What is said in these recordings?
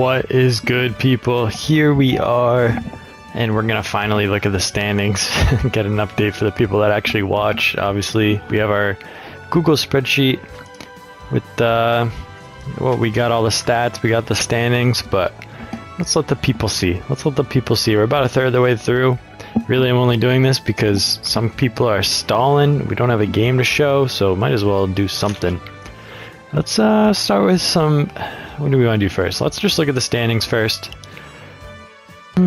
What is good, people? Here we are, and we're gonna finally look at the standings, get an update for the people that actually watch. Obviously, we have our Google spreadsheet with well, we got all the stats, we got the standings, but let's let the people see. Let's let the people see. We're about a third of the way through. Really, I'm only doing this because some people are stalling. We don't have a game to show, so might as well do something. Let's start with some. What do we want to do first? Let's just look at the standings first. Let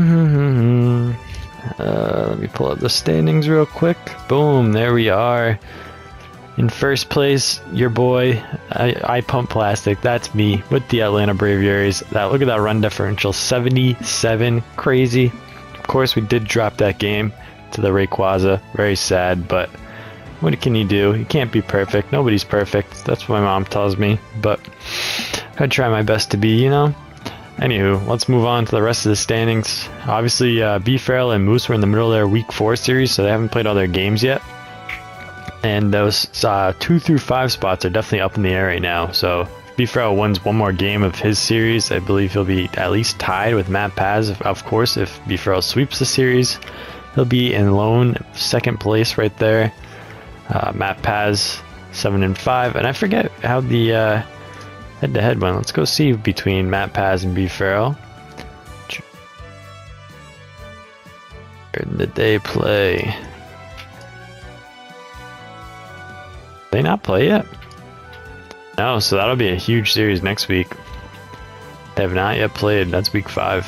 me pull up the standings real quick. Boom, there we are. In first place, your boy, I Pump Plastic. That's me with the Atlanta Braviaries. Look at that run differential, 77, crazy. Of course, we did drop that game to the Rayquaza. Very sad, but what can you do? You can't be perfect. Nobody's perfect. That's what my mom tells me, but I try my best to be, you know? Anywho, let's move on to the rest of the standings. Obviously, B-Feral and Moose were in the middle of their Week 4 series, so they haven't played all their games yet. And those 2 through 5 spots are definitely up in the air right now. So if B-Feral wins one more game of his series, I believe he'll be at least tied with Matt Paz. Of course, if B-Feral sweeps the series, he'll be in lone second place right there. Matt Paz 7 and 5, and I forget how the head-to-head went. Let's go see between Matt Paz and B-Feral. Where did they play? They not play yet? No, so that'll be a huge series next week. They have not yet played. That's week 5.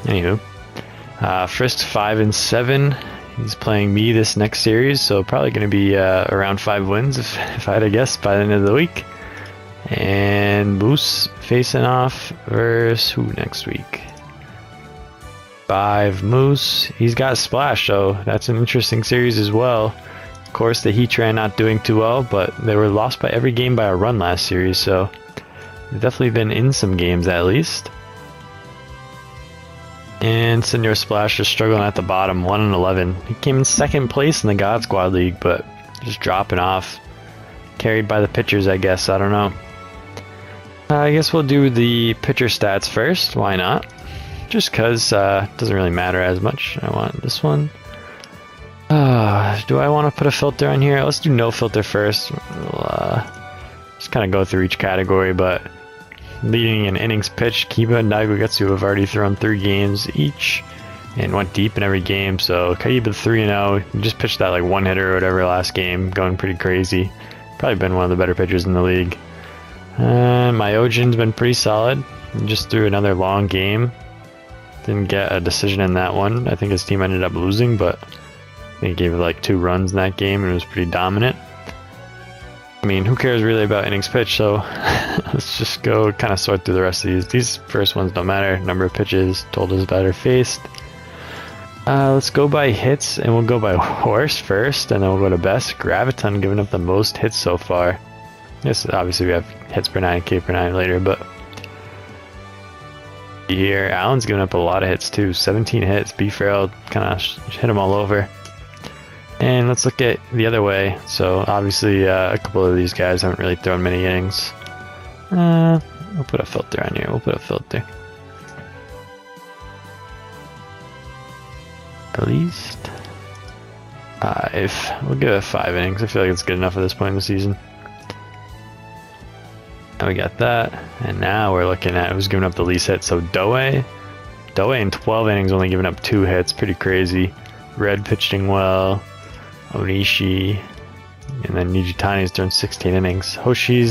Anywho, Frisk's 5 and 7. He's playing me this next series, so probably going to be around 5 wins if I had to guess by the end of the week. And Moose facing off versus who next week? 5 Moose. He's got Splash, so that's an interesting series as well. Of course, the Heatran not doing too well, but they were lost by every game by a run last series, so they've definitely been in some games at least. And Senor Splash is struggling at the bottom, 1 and 11. He came in second place in the God Squad League, but just dropping off. Carried by the pitchers, I guess. I don't know. I guess we'll do the pitcher stats first. Why not? Just because it doesn't really matter as much. I want this one. Do I want to put a filter on here? Let's do no filter first. We'll just kind of go through each category, but leading in innings pitched, Kiba and Daigogetsu have already thrown 3 games each and went deep in every game. So Kaiba 3-0, he just pitched that like one hitter or whatever last game, going pretty crazy. Probably been one of the better pitchers in the league. Myojin's been pretty solid. He just threw another long game. Didn't get a decision in that one. I think his team ended up losing, but I think he gave it like 2 runs in that game and it was pretty dominant. I mean, who cares really about innings pitched, so let's just go kind of sort through the rest of these. These first ones don't matter. Number of pitches, total is better faced. Let's go by hits, and we'll go by horse first, and then we'll go to best. Graviton giving up the most hits so far. Yes, obviously we have hits per 9, K per 9 later, but here, Allen's giving up a lot of hits too. 17 hits. B-Feral kind of hit him all over. And let's look at the other way. So obviously a couple of these guys haven't really thrown many innings. We'll put a filter on here. We'll put a filter. At least 5. We'll give it 5 innings. I feel like it's good enough at this point in the season. And we got that. And now we're looking at who's giving up the least hits. So Doe in 12 innings only giving up 2 hits. Pretty crazy. Red pitching well. Onishi, and then Nijitani's thrown 16 innings. Hoshi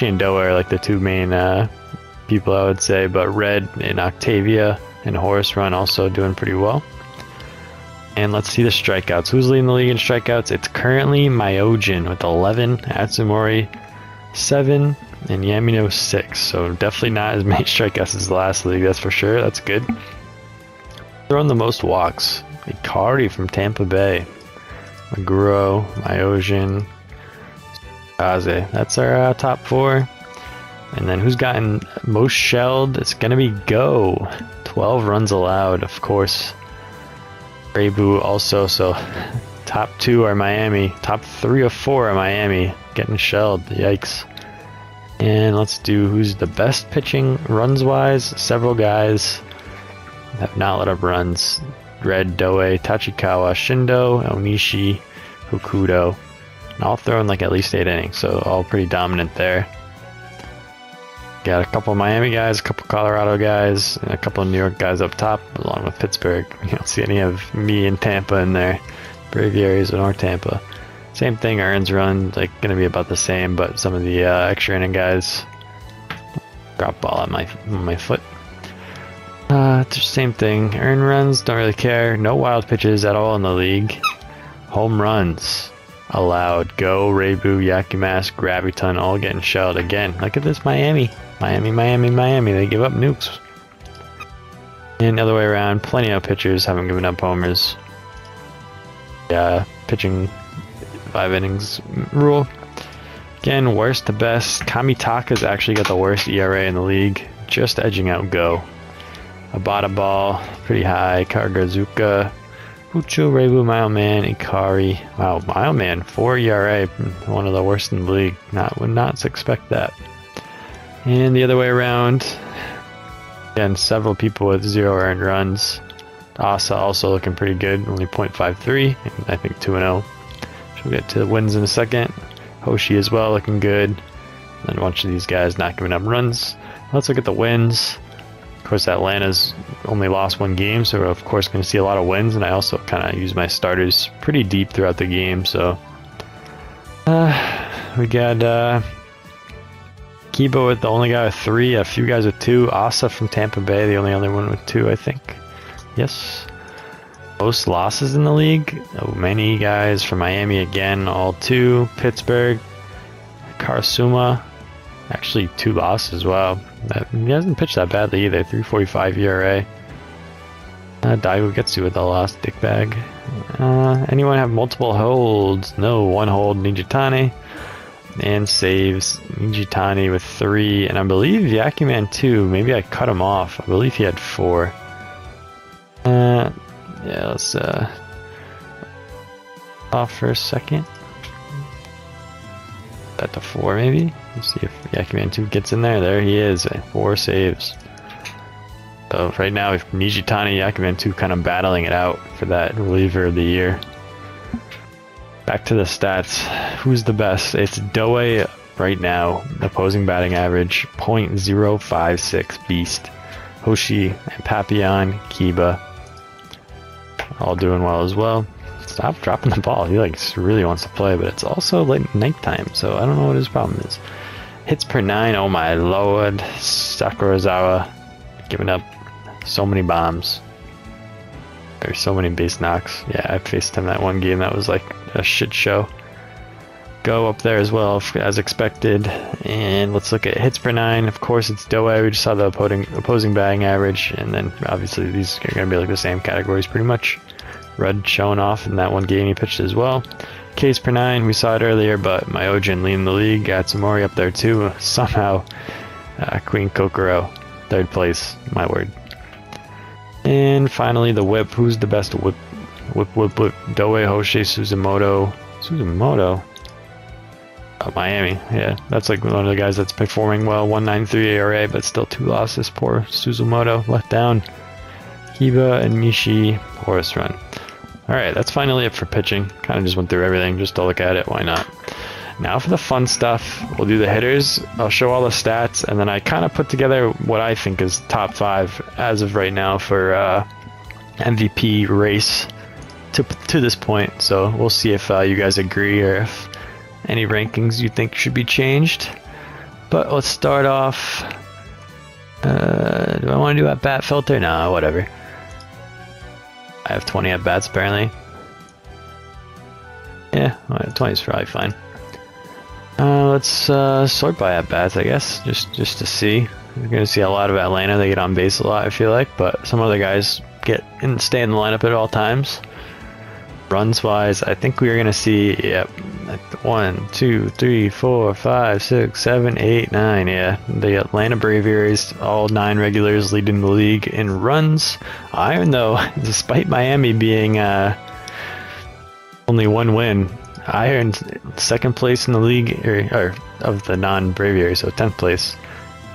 and Doe are like the 2 main people I would say, but Red and Octavia and Horse Run also doing pretty well. And let's see the strikeouts. Who's leading the league in strikeouts? It's currently Myojin with 11, Atsumori 7, and Yamino 6. So definitely not as many strikeouts as the last league, that's for sure. That's good. Throwing the most walks. Ikari from Tampa Bay. Maguro, Myojin, Kaze. That's our top 4. And then who's gotten most shelled? It's going to be Go. 12 runs allowed, of course. Reibu also, so top 2 are Miami. Top 3 or 4 are Miami. Getting shelled. Yikes. And let's do who's the best pitching runs-wise. Several guys have not let up runs. Red, Doe, Tachikawa, Shindo, Onishi, Hokuto. And all throwing like at least 8 innings, so all pretty dominant there. Got a couple of Miami guys, a couple Colorado guys, and a couple of New York guys up top, along with Pittsburgh. You don't see any of me and Tampa in there. Braviaries or Tampa. Same thing, earns run, like gonna be about the same, but some of the extra inning guys drop ball on my foot. It's the same thing. Earn runs, don't really care. No wild pitches at all in the league. Home runs allowed. Go, Reibu, Yakimask, Graviton, all getting shelled again. Look at this Miami. Miami. They give up nukes. And the other way around, plenty of pitchers haven't given up homers. Yeah, pitching 5 innings rule. Again, worst to best. Kamitaka's actually got the worst ERA in the league, just edging out Go. Abada Ball, pretty high. Kargazuka, Uchu, Reibu, Mileman, Ikari. Wow, Mileman, 4 ERA, one of the worst in the league. Would not expect that. And the other way around, again, several people with 0 earned runs. Asa also looking pretty good, only .53, and I think 2-0. We'll get to the wins in a second. Hoshi as well, looking good. And a bunch of these guys not giving up runs. Let's look at the wins. Of course, Atlanta's only lost 1 game, so we're of course going to see a lot of wins. And I also kind of use my starters pretty deep throughout the game. So we got Kibo with the only guy with 3, a few guys with 2. Asa from Tampa Bay, the only other one with 2, I think. Yes. Most losses in the league. Oh, many guys from Miami again, all 2. Pittsburgh, Karasuma, actually 2 losses as well. He hasn't pitched that badly either. 3.45 ERA. Daigo gets you with a loss, dickbag. Anyone have multiple holds? No, 1 hold. Nijitani. And saves Nijitani with 3, and I believe Yakiman 2. Maybe I cut him off. I believe he had 4. Yeah, let's off for a second. That to 4 maybe. Let's see if Yakiman 2 gets in there. There he is, 4 saves. So right now, if Nijitani, Yakiman 2 kind of battling it out for that reliever of the year. Back to the stats. Who's the best? It's Doe right now. Opposing batting average .056 beast. Hoshi and Papillon, Kiba, all doing well as well. Stop dropping the ball. He like really wants to play, but it's also like nighttime, so I don't know what his problem is. Hits per 9. Oh my lord. Sakurazawa giving up so many bombs. There's so many base knocks. Yeah, I faced him that one game. That was like a shit show. Go up there as well as expected. And let's look at hits per 9. Of course, it's Doe. We just saw the opposing batting average, and then obviously these are going to be like the same categories pretty much. Red showing off in that one game he pitched as well. Ks per 9, we saw it earlier, but Myojin leading the league. Got Atsumori up there too. Somehow, Queen Kokoro, 3rd place. My word. And finally, the whip. Who's the best whip? Whip. Doe, Hoshi, Suzumoto. Miami, yeah, that's like one of the guys that's performing well. 1.93 ERA, but still 2 losses. Poor Suzumoto, let down. Kiba and Nishi, Horse Run. Alright, that's finally it for pitching. Kind of just went through everything just to look at it, why not? Now for the fun stuff, we'll do the hitters. I'll show all the stats, and then I kind of put together what I think is top 5 as of right now for MVP race to this point. So we'll see if you guys agree or if any rankings you think should be changed. But let's start off. Do I want to do at bat filter? Nah, whatever. I have 20 at bats apparently. Yeah, 20 is probably fine. Let's sort by at bats, I guess, just to see. We're gonna see a lot of Atlanta. They get on base a lot, I feel like, but some other guys stay in the lineup at all times. Runs wise, I think we're gonna see 1, 2, 3, 4, 5, 6, 7, 8, 9. Yeah, the Atlanta Braviaries, all 9 regulars leading the league in runs. Even though, despite Miami being only 1 win, Iron, second place in the league, or of the non-Braviary, so 10th place.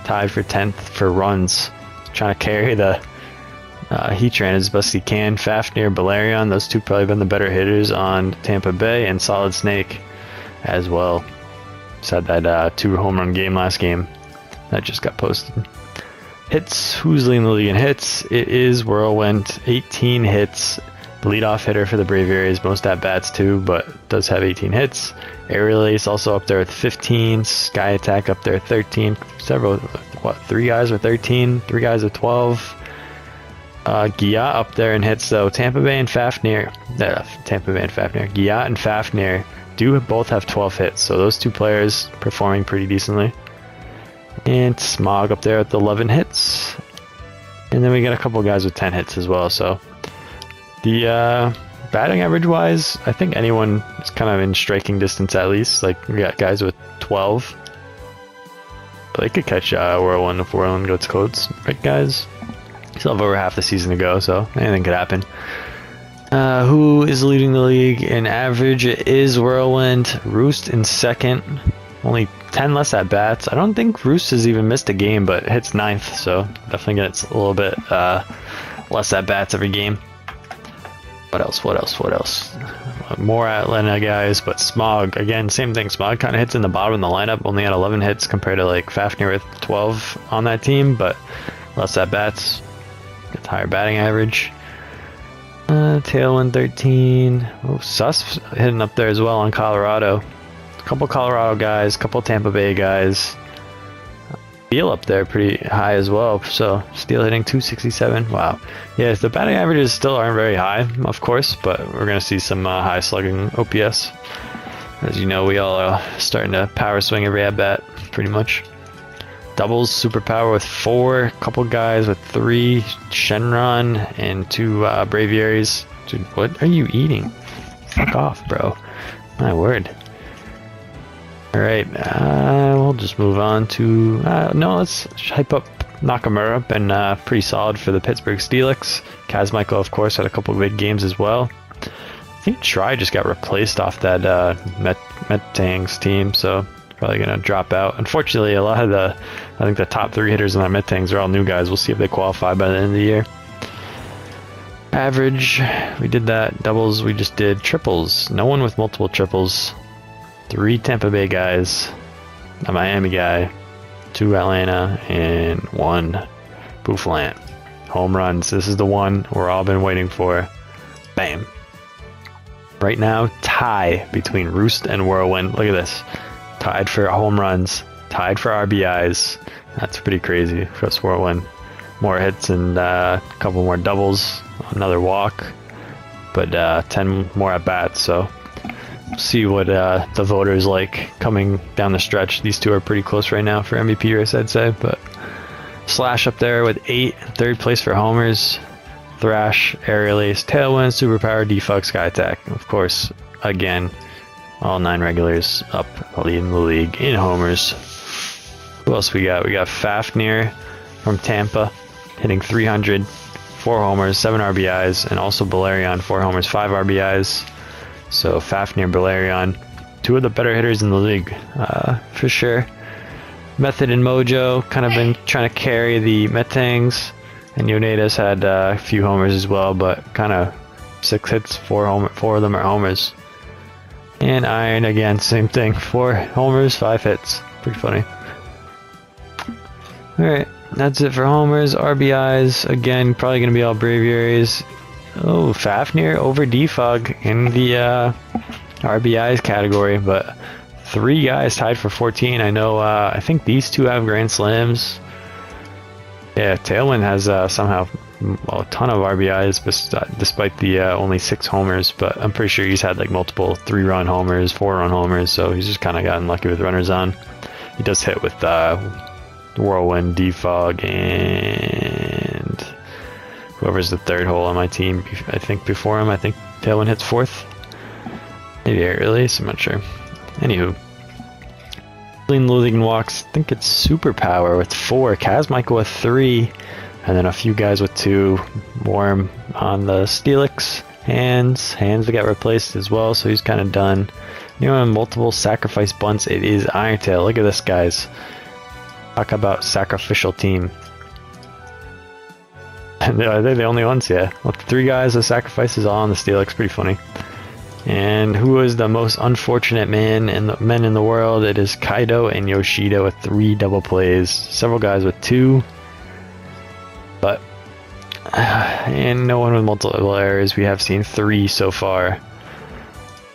Tied for 10th for runs. Trying to carry the Heatran as best he can. Fafnir, Balerion, those two probably been the better hitters on Tampa Bay, and Solid Snake as well. Just had that 2 home run game last game that just got posted. Hits, who's leading the league in hits? It is Whirlwind, 18 hits. Leadoff hitter for the Braviaries, most at bats too, but does have 18 hits. Aerial Ace also up there with 15. Sky Attack up there 13. Several, 3 guys with 13, 3 guys with 12. Giat up there in hits though. Tampa Bay and Fafnir. Giat and Fafnir do both have 12 hits, so those two players performing pretty decently. And Smog up there with 11 hits. And then we got a couple guys with 10 hits as well, so the batting average wise, I think anyone is kind of in striking distance at least. Like, we got guys with 12. But they could catch Whirlwind if Whirlwind gets codes, right guys? Still have over half the season to go, so anything could happen. Who is leading the league in average? It is Whirlwind. Roost in second. Only 10 less at bats. I don't think Roost has even missed a game, but hits 9th, so definitely gets a little bit less at bats every game. What else? More Atlanta guys, but Smog, again, same thing. Smog kind of hits in the bottom of the lineup, only had 11 hits compared to like Fafnir with 12 on that team, but less at bats. Gets higher batting average. Tailwind 13. Oh, Sus hitting up there as well on Colorado. A couple Colorado guys, couple Tampa Bay guys. Steel up there pretty high as well, so Steel hitting 267. Wow. Yeah, the batting averages still aren't very high, of course, but we're going to see some high slugging OPS. As you know, we all are starting to power swing every at bat, pretty much. Doubles, superpower with 4, couple guys with 3, Shenron, and 2 Braviaries. Dude, what are you eating? Fuck off, bro. My word. Alright, we'll just move on to... no, let's hype up Nakamura. Been pretty solid for the Pittsburgh Steelix. Kazmichael, of course, had a couple of big games as well. I think Try just got replaced off that Metangs team, so probably going to drop out. Unfortunately, a lot of I think the top 3 hitters in that Metangs are all new guys. We'll see if they qualify by the end of the year. Average, we did that. Doubles, we just did. Triples, no one with multiple triples. 3 Tampa Bay guys, a Miami guy, 2 Atlanta, and 1 Buffalo. Home runs, this is the one we're all been waiting for. Bam. Right now, tie between Roost and Whirlwind. Look at this. Tied for home runs, tied for RBIs. That's pretty crazy for us Whirlwind. More hits and a couple more doubles, another walk, but 10 more at bats, so see what the voters like coming down the stretch. These two are pretty close right now for MVP race, I'd say, but Slash up there with 8, 3rd place for homers. Thrash, Aerial Ace, Tailwind, Superpower, Defog, Sky Attack. Of course, again, all 9 regulars up leading the league in homers. Who else we got? We got Fafnir from Tampa hitting 300, 4 homers, 7 RBIs, and also Balerion, 4 homers, 5 RBIs. So Fafnir, Balerion, 2 of the better hitters in the league, for sure. Method and Mojo kind of been trying to carry the Metangs, and Yoneda's had a few homers as well, but kind of 6 hits, 4 of them are homers. And Iron again, same thing, 4 homers, 5 hits. Pretty funny. Alright, that's it for homers. RBIs, again, probably going to be all Braviaries. Oh, Fafnir over Defog in the RBIs category, but 3 guys tied for 14. I know, I think these 2 have Grand Slams. Yeah, Tailwind has somehow a ton of RBIs despite the only 6 homers, but I'm pretty sure he's had like multiple 3-run homers, 4-run homers, so he's just kind of gotten lucky with runners on. He does hit with Whirlwind, Defog, and whoever's the 3rd hole on my team, I think before him. I think Tailwind hits 4th. Maybe Aerial Ace, I'm not sure. Anywho. Leading the league in walks, I think it's Superpower with 4, Kazmichael with 3, and then a few guys with 2. Worm on the Steelix, Hands that got replaced as well, so he's kind of done. Anyone multiple sacrifice bunts, it is Irontail. Look at this, guys. Talk about sacrificial team. Are they the only ones? Yeah. Well, 3 guys with sacrifices all on the Steelix. Pretty funny. And who is the most unfortunate men in the world? It is Kaido and Yoshida with 3 double plays. Several guys with 2. But and no one with multiple errors. We have seen 3 so far.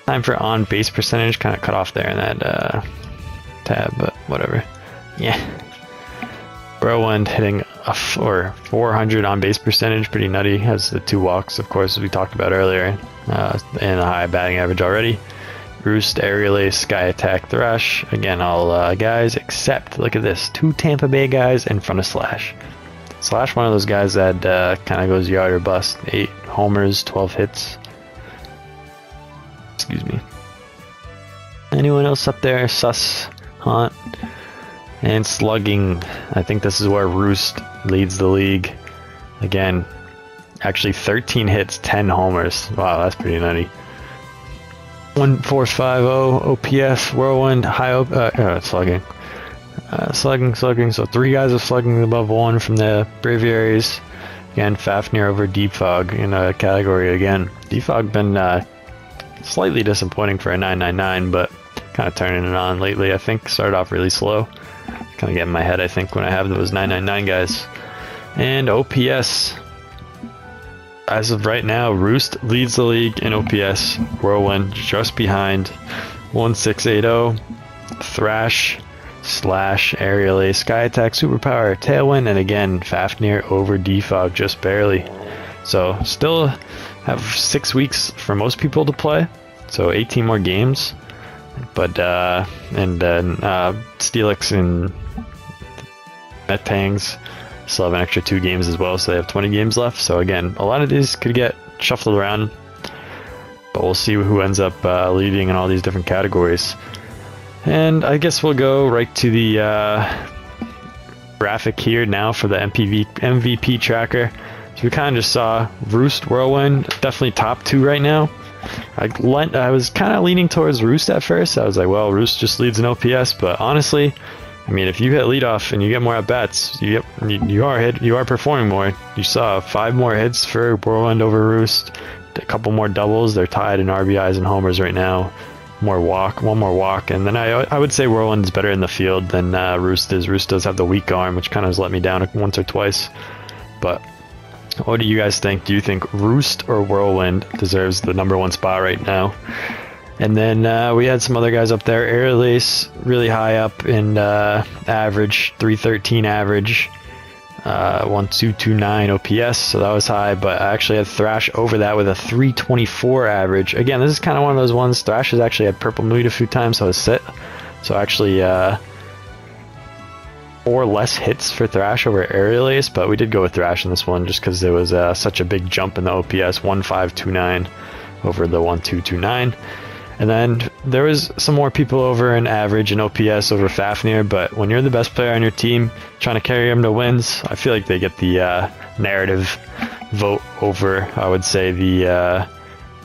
Time for on base percentage. Kind of cut off there in that tab, but whatever. Yeah. Whirlwind hitting a 400 on base percentage, pretty nutty. Has the 2 walks, of course, as we talked about earlier, and a high batting average already. Roost, Aerial Ace, Sky Attack, Thrash. Again, all guys except, look at this, 2 Tampa Bay guys in front of Slash. Slash, one of those guys that kind of goes yard or bust. 8 homers, 12 hits. Excuse me. Anyone else up there? Sus, Haunt. And slugging, I think this is where Roost leads the league. Again, actually 13 hits, 10 homers. Wow, that's pretty nutty. 1450 OPS, Whirlwind, high slugging. Slugging. So 3 guys are slugging above 1 from the Braviaries. Again, Fafnir over Deep Fog in a category again. Deep Fog been slightly disappointing for a 999, but kind of turning it on lately. I think started off really slow. Kind of get in my head, I think, when I have those 999 guys. And OPS, as of right now, Roost leads the league in OPS. Whirlwind just behind. 1680. Thrash, Slash, Aerial Ace, Sky Attack, Superpower, Tailwind, and again Fafnir over Defog just barely. So still have 6 weeks for most people to play. So 18 more games. But and then Steelix and Metangs still have an extra 2 games as well, so they have 20 games left. So again, a lot of these could get shuffled around, but we'll see who ends up leading in all these different categories. And I guess we'll go right to the graphic here now for the MVP tracker. So we kind of just saw Roost, Whirlwind, definitely top 2 right now. I was kind of leaning towards Roost at first. I was like, well, Roost just leads in OPS, but honestly, I mean, if you hit leadoff and you get more at bats, you are performing more. You saw 5 more hits for Whirlwind over Roost, a couple more doubles. They're tied in RBIs and homers right now. One more walk, and then I would say Whirlwind is better in the field than Roost is. Roost does have the weak arm, which kind of has let me down once or twice. But what do you guys think? Do you think Roost or Whirlwind deserves the #1 spot right now? And then we had some other guys up there. Aerial Ace really high up in average, 313 average, 1229 OPS, so that was high. But I actually had Thrash over that with a 324 average. Again, this is kind of one of those ones. Thrash has actually had Purple Mood a few times, so it's sit. So actually 4 less hits for Thrash over Aerial Ace, but we did go with Thrash in this one just because there was such a big jump in the OPS, 1529 over the 1229. And then there was some more people over in average and OPS over Fafnir, but when you're the best player on your team trying to carry them to wins, I feel like they get the narrative vote over, I would say, the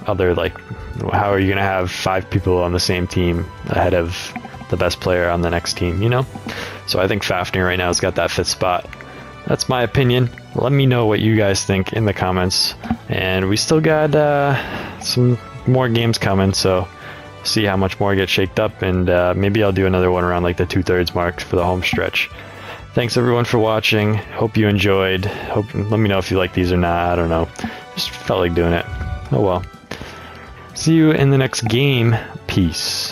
other, like, how are you going to have 5 people on the same team ahead of the best player on the next team, you know? So I think Fafnir right now has got that 5th spot. That's my opinion. Let me know what you guys think in the comments. And we still got some more games coming, so see how much more gets shaked up, and maybe I'll do another one around like the 2/3 mark for the home stretch. Thanks everyone for watching. Hope you enjoyed. Let me know if you like these or not. I don't know. Just felt like doing it. Oh well. See you in the next game. Peace.